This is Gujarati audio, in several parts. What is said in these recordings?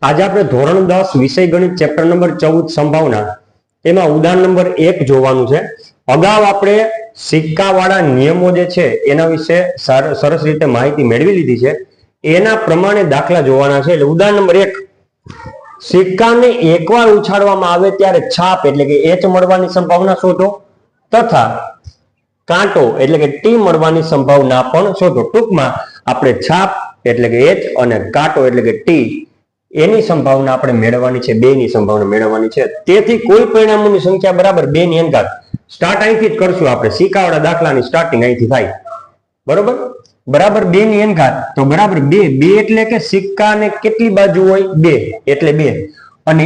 આજે આપણે ધોરણ 10 વિષય ગણિત ચેપ્ટર નંબર 14 સંભાવના એમાં ઉદાહરણ નંબર 1 જોવાનું છે। અગાઉ આપણે સિક્કાવાળા નિયમો જે છે એના વિશે સરસ રીતે માહિતી મેળવી લીધી છે। એના પ્રમાણે દાખલા જોવાના છે। એટલે ઉદાહરણ નંબર 1, સિક્કાને એકવાર ઉછાળવામાં આવે ત્યારે છાપ એટલે કે H મળવાની સંભાવના શોધો તથા કાંટો એટલે કે T મળવાની સંભાવના પણ શોધો। ટૂંકમાં આપણે છાપ એટલે કે H અને કાંટો એટલે કે T એની સંભાવના આપણે મેળવવાની છે, બેની સંભાવના મેળવવાની છે। તેથી કુલ પરિણામોની સંખ્યા બરાબર 2 ની n ઘાત। સ્ટાર્ટ અહીંથી જ કરશું આપણે, સિક્કાવાળા દાખલાની સ્ટાર્ટિંગ અહીંથી થાય, બરોબર। બરાબર 2 ની n ઘાત તો બરાબર 2 એટલે કે સિક્કાને કેટલી બાજુ હોય 2 એટલે 2 અને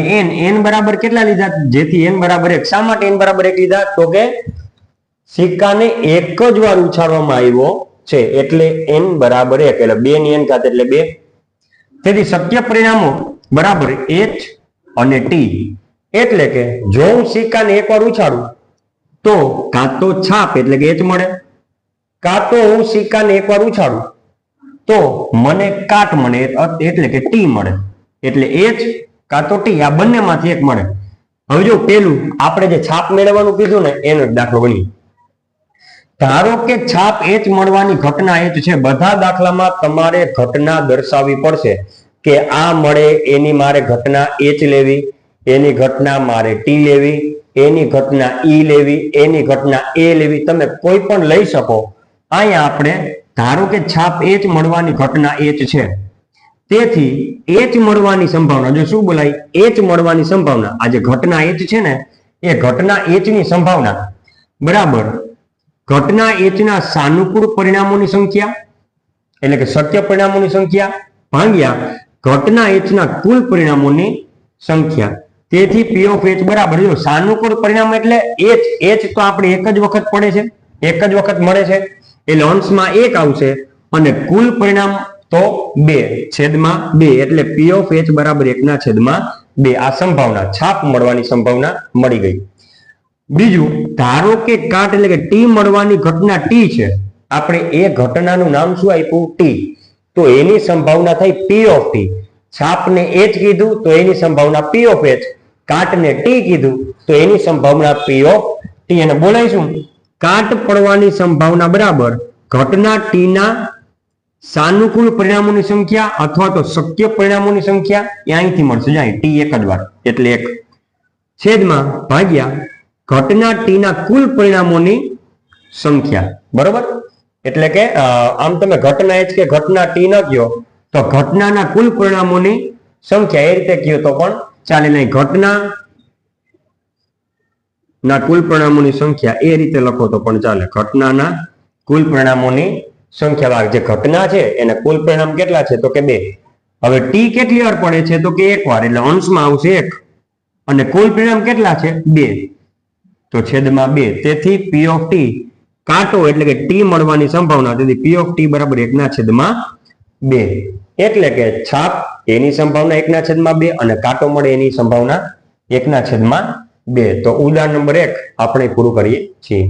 n બરાબર કેટલા લીધા જેથી n બરાબર 1। શા માટે n બરાબર 1 લીધા તો કે સિક્કાને એક જ વાર ઉછાળવામાં આવ્યો છે એટલે n બરાબર 1 એટલે 2 ની n ઘાત એટલે 2। તેથી શક્ય પરિણામો બરાબર H અને T એટલે કે જો હું સિક્કાને એકવાર ઉછાળું તો કાં તો છાપ એટલે કે H મળે, કાં તો હું સિક્કાને એકવાર ઉછાળું તો મને કાટ મળે એટલે કે T મળે। એટલે H કાં તો T આ બંનેમાંથી એક મળે। હવે જો પેલું આપણે જે છાપ મેળવવાનું કીધું ને એનો દાખલો ગણીએ। ધારો કે છાપ H મળવાની ઘટના H છે। બધા દાખલામાં તમારે ઘટના દર્શાવવી પડશે કે આ મળે એની મારે ઘટના H લેવી, એની ઘટના મારે T લેવી, એની ઘટના E લેવી, એની ઘટના A લેવી, તમે કોઈ પણ લઈ શકો। અહીંયા આપણે ધારો કે છાપ H મળવાની ઘટના H છે તેથી H મળવાની સંભાવના જો શું બોલાય H મળવાની સંભાવના આ જે ઘટના H છે ને એ ઘટના H ની સંભાવના બરાબર ઘટના H ના સાનુકૂળ પરિણામોની સંખ્યા એટલે કે શક્ય પરિણામોની સંખ્યા ભાગ્યા ઘટના H ના કુલ પરિણામોની સંખ્યા। તેથી P of H બરાબર જો સાનુકૂળ પરિણામ એટલે H તો આપણે એક જ વખત પડે છે, એક જ વખત મળે છે એટલે અંશમાં 1 આવશે અને કુલ પરિણામ તો 2/2 એટલે P of H બરાબર 1/2 આ સંભાવના છાપ મળવાની સંભાવના મળી ગઈ। બીજું ધારો કે કાટ એટલે કે T મળવાની ઘટના T છે, આપણે એ ઘટનાનું નામ શું આપ્યું T, તો એની સંભાવના થઈ P of T। છાપને H કીધું તો એની સંભાવના P of H, કાટને T કીધું તો એની સંભાવના P of T અને બોલાઈશું કાટ પડવાની સંભાવના બરાબર ઘટના T ના સાનુકૂળ પરિણામોની સંખ્યા અથવા તો શક્ય પરિણામોની સંખ્યા એ અહીંથી મળશે જાય T એક જ વાર એટલે 1 છેદમાં ભાગ્યા ઘટના T ના કુલ પરિણામોની સંખ્યા, બરોબર। એટલે કે આમ તમે ઘટના H કે ઘટના T ન કહો તો ઘટનાના કુલ પરિણામોની સંખ્યા એ રીતે કહો તો પણ ચાલે નહીં। ઘટના ના કુલ પરિણામોની સંખ્યા એ રીતે લખો તો પણ ચાલે। ઘટનાના કુલ પરિણામોની સંખ્યા જે ઘટના છે એને કુલ પરિણામ કેટલા છે તો કે 2। હવે T કેટલી વાર પડે છે તો કે 1 વાર એટલે અંશમાં આવશે 1 અને કુલ પરિણામ કેટલા છે 2 તો છેદમાં 2। તેથી P of T કાંટો એટલે કે T મળવાની સંભાવના તેથી P of T બરાબર 1/2 એટલે કે છાપ એની સંભાવના 1/2 અને કાંટો મળે એની સંભાવના 1/2। તો ઉદાહરણ નંબર 1 આપણે પૂરું કરીએ છીએ।